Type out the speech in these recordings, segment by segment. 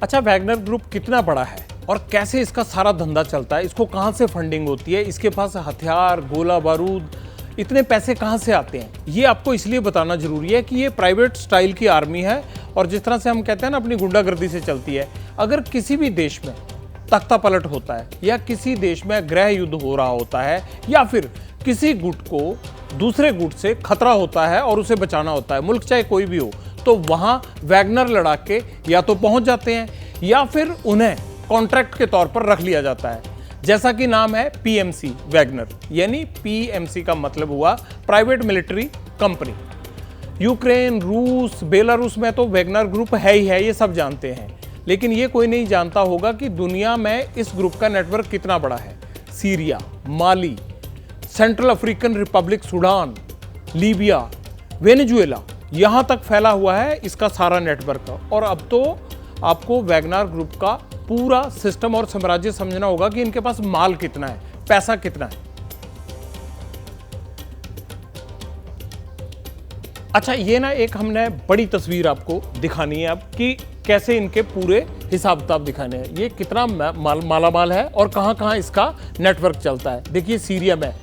अच्छा, Wagner group कितना बड़ा है और कैसे इसका सारा धंधा चलता है, इसको कहाँ से फंडिंग होती है, इसके पास हथियार, गोला बारूद, इतने पैसे कहाँ से आते हैं, ये आपको इसलिए बताना जरूरी है कि ये प्राइवेट स्टाइल की आर्मी है और जिस तरह से हम कहते हैं ना अपनी गुंडागर्दी से चलती है। अगर किसी भी देश में तख्ता पलट होता है या किसी देश में गृह युद्ध हो रहा होता है या फिर किसी गुट को दूसरे गुट से खतरा होता है और उसे बचाना होता है, मुल्क चाहे कोई भी हो, तो वहां वैगनर लड़ाके या तो पहुंच जाते हैं या फिर उन्हें कॉन्ट्रैक्ट के तौर पर रख लिया जाता है। जैसा कि नाम है पीएमसी वैगनर, यानी पीएमसी का मतलब हुआ प्राइवेट मिलिट्री कंपनी। यूक्रेन, रूस, बेलारूस में तो वैगनर ग्रुप है ही है, ये सब जानते हैं, लेकिन ये कोई नहीं जानता होगा कि दुनिया में इस ग्रुप का नेटवर्क कितना बड़ा है। Syria, Mali, Central African Republic, Sudan, Libya, Venezuela, यहां तक फैला हुआ है इसका सारा नेटवर्क। और अब तो आपको वैगनर ग्रुप का पूरा सिस्टम और साम्राज्य समझना होगा कि इनके पास माल कितना है, पैसा कितना है। अच्छा, ये ना एक हमने बड़ी तस्वीर आपको दिखानी है अब कि कैसे इनके पूरे हिसाब किताब दिखाने हैं, ये कितना मालामाल है और कहां कहां इसका नेटवर्क चलता है। देखिए, सीरिया में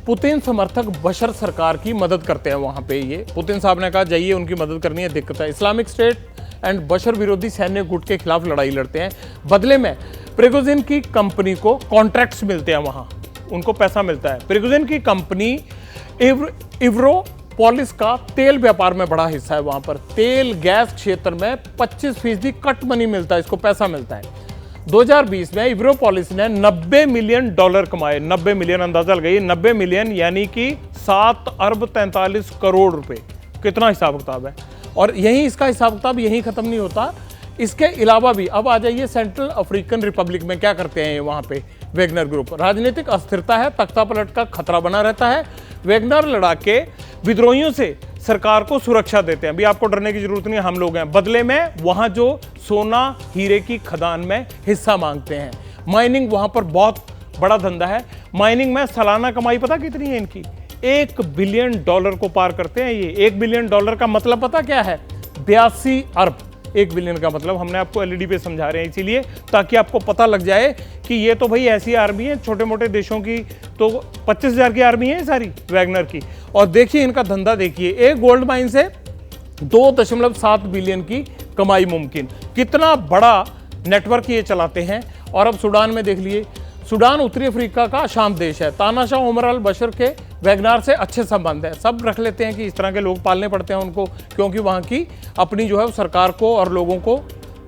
पुतिन समर्थक बशर सरकार की मदद करते हैं। वहां पे ये पुतिन साहब ने कहा जाइए उनकी मदद करनी है, दिक्कत है। इस्लामिक स्टेट एंड बशर विरोधी सैन्य गुट के खिलाफ लड़ाई लड़ते हैं। बदले में प्रिगोजिन की कंपनी को कॉन्ट्रैक्ट्स मिलते हैं, वहां उनको पैसा मिलता है। प्रिगोजिन की कंपनी इव्रोपोलिस का तेल व्यापार में बड़ा हिस्सा है। वहां पर तेल गैस क्षेत्र में 25% कट मनी मिलता है, इसको पैसा मिलता है। 2020 में इव्रोपोलिस ने $90 मिलियन कमाए। 90 मिलियन अंदाजा लगाइए, 90 मिलियन यानी कि 7 अरब 43 करोड़ रुपए। कितना हिसाब किताब है। और यही इसका हिसाब किताब यही खत्म नहीं होता, इसके अलावा भी अब आ जाइए सेंट्रल अफ्रीकन रिपब्लिक में क्या करते हैं वहां पे वैगनर ग्रुप। राजनीतिक अस्थिरता है, तख्ता पलट का खतरा बना रहता है। वैगनर लड़ाके विद्रोहियों से सरकार को सुरक्षा देते हैं, अभी आपको डरने की जरूरत नहीं, हम लोग हैं। बदले में वहां जो सोना हीरे की खदान में हिस्सा मांगते हैं। माइनिंग वहां पर बहुत बड़ा धंधा है। माइनिंग में सालाना कमाई पता कितनी है इनकी? $1 बिलियन को पार करते हैं ये। $1 बिलियन का मतलब पता क्या है? 82 अरब। 1 बिलियन का मतलब हमने आपको एलईडी पे समझा रहे हैं इसीलिए, ताकि आपको पता लग जाए कि ये तो भाई ऐसी आर्मी है, छोटे मोटे देशों की तो 25,000 की आर्मी है सारी वैगनर की। और देखिए इनका धंधा, देखिए एक गोल्ड माइन से 2.7 बिलियन की कमाई मुमकिन। कितना बड़ा नेटवर्क ये चलाते हैं। और अब सूडान में देख लिए, सूडान उत्तरी अफ्रीका का शांत देश है। तानाशाह उमर अल बशर के वैगनर से अच्छे संबंध है। सब रख लेते हैं कि इस तरह के लोग पालने पड़ते हैं उनको, क्योंकि वहाँ की अपनी जो है सरकार को और लोगों को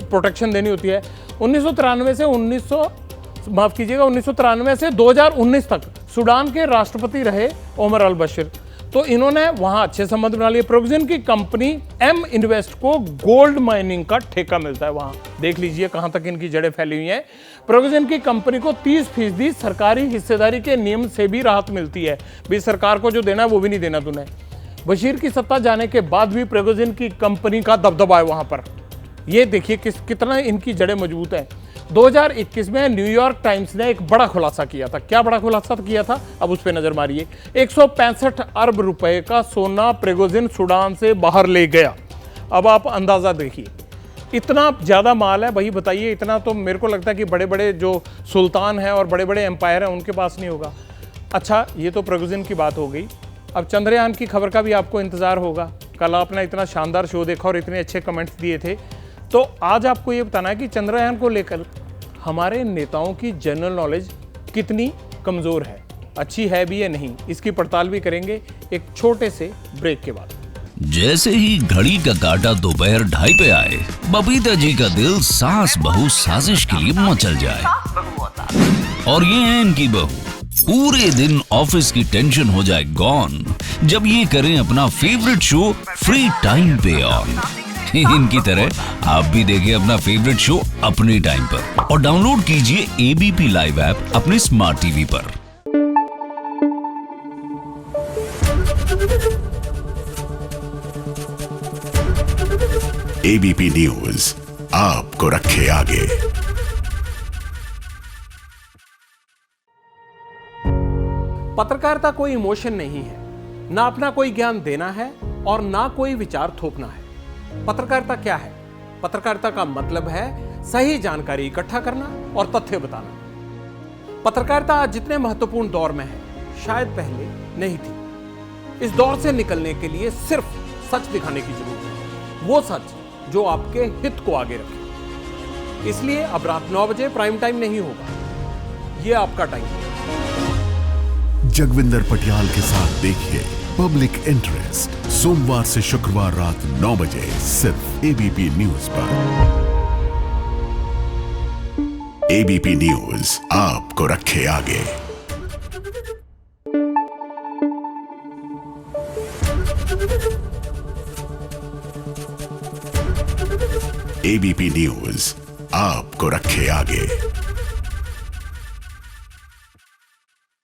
प्रोटेक्शन देनी होती है। 1993 से 1993 से 2019 तक सूडान के राष्ट्रपति रहे उमर अल बशीर, तो इन्होंने वहां अच्छे संबंध बना लिए। प्रोविजन की कंपनी एम इन्वेस्ट को गोल्ड माइनिंग का ठेका मिलता है वहां। देख लीजिए कहां तक इनकी जड़ें फैली हुई हैं। प्रोविजन की कंपनी को 30% सरकारी हिस्सेदारी के नियम से भी राहत मिलती है। भी सरकार को जो देना है वो भी नहीं देना तूने। बशीर की सत्ता जाने के बाद भी प्रोविजन की कंपनी का दबदबा है वहां पर। ये देखिए कितना इनकी जड़ें मजबूत हैं। 2021 में न्यूयॉर्क टाइम्स ने एक बड़ा खुलासा किया था। क्या बड़ा खुलासा किया था, अब उस पर नजर मारिए। 165 अरब रुपए का सोना प्रिगोजिन सूडान से बाहर ले गया। अब आप अंदाजा देखिए, इतना ज्यादा माल है भाई, बताइए। इतना तो मेरे को लगता है कि बड़े बड़े जो सुल्तान हैं और बड़े बड़े एम्पायर हैं उनके पास नहीं होगा। अच्छा, ये तो प्रिगोजिन की बात हो गई। अब चंद्रयान की खबर का भी आपको इंतजार होगा। कल आपने इतना शानदार शो देखा और इतने अच्छे कमेंट्स दिए थे, तो आज आपको ये बताना है कि चंद्रयान को लेकर हमारे नेताओं की जनरल नॉलेज कितनी कमजोर है, अच्छी है भी या नहीं, इसकी पड़ताल भी करेंगे एक छोटे से ब्रेक के बाद। जैसे ही घड़ी का काटा दोपहर 2:30 पे आए, बबीता जी का दिल सास बहू साजिश के लिए मचल जाए। और ये है इनकी बहू, पूरे दिन ऑफिस की टेंशन हो जाए गॉन जब ये करें अपना फेवरेट शो फ्री टाइम पे ऑन। इनकी तरह आप भी देखिए अपना फेवरेट शो अपने टाइम पर और डाउनलोड कीजिए एबीपी लाइव ऐप अपने स्मार्ट टीवी पर। एबीपी न्यूज आपको रखे आगे। पत्रकारिता कोई इमोशन नहीं है, ना अपना कोई ज्ञान देना है और ना कोई विचार थोपना है। पत्रकारिता क्या है? पत्रकारिता का मतलब है सही जानकारी इकट्ठा करना और तथ्य बताना। पत्रकारिता आज जितने महत्वपूर्ण दौर में है, शायद पहले नहीं थी। इस दौर से निकलने के लिए सिर्फ सच दिखाने की जरूरत है, वो सच जो आपके हित को आगे रखे। इसलिए अब रात 9 बजे प्राइम टाइम नहीं होगा, ये आपका टाइम है। जगविंदर पटियाल के साथ देखिए पब्लिक इंटरेस्ट, सोमवार से शुक्रवार रात 9 बजे सिर्फ एबीपी न्यूज पर। एबीपी न्यूज आपको रखे आगे। एबीपी न्यूज आपको रखे आगे।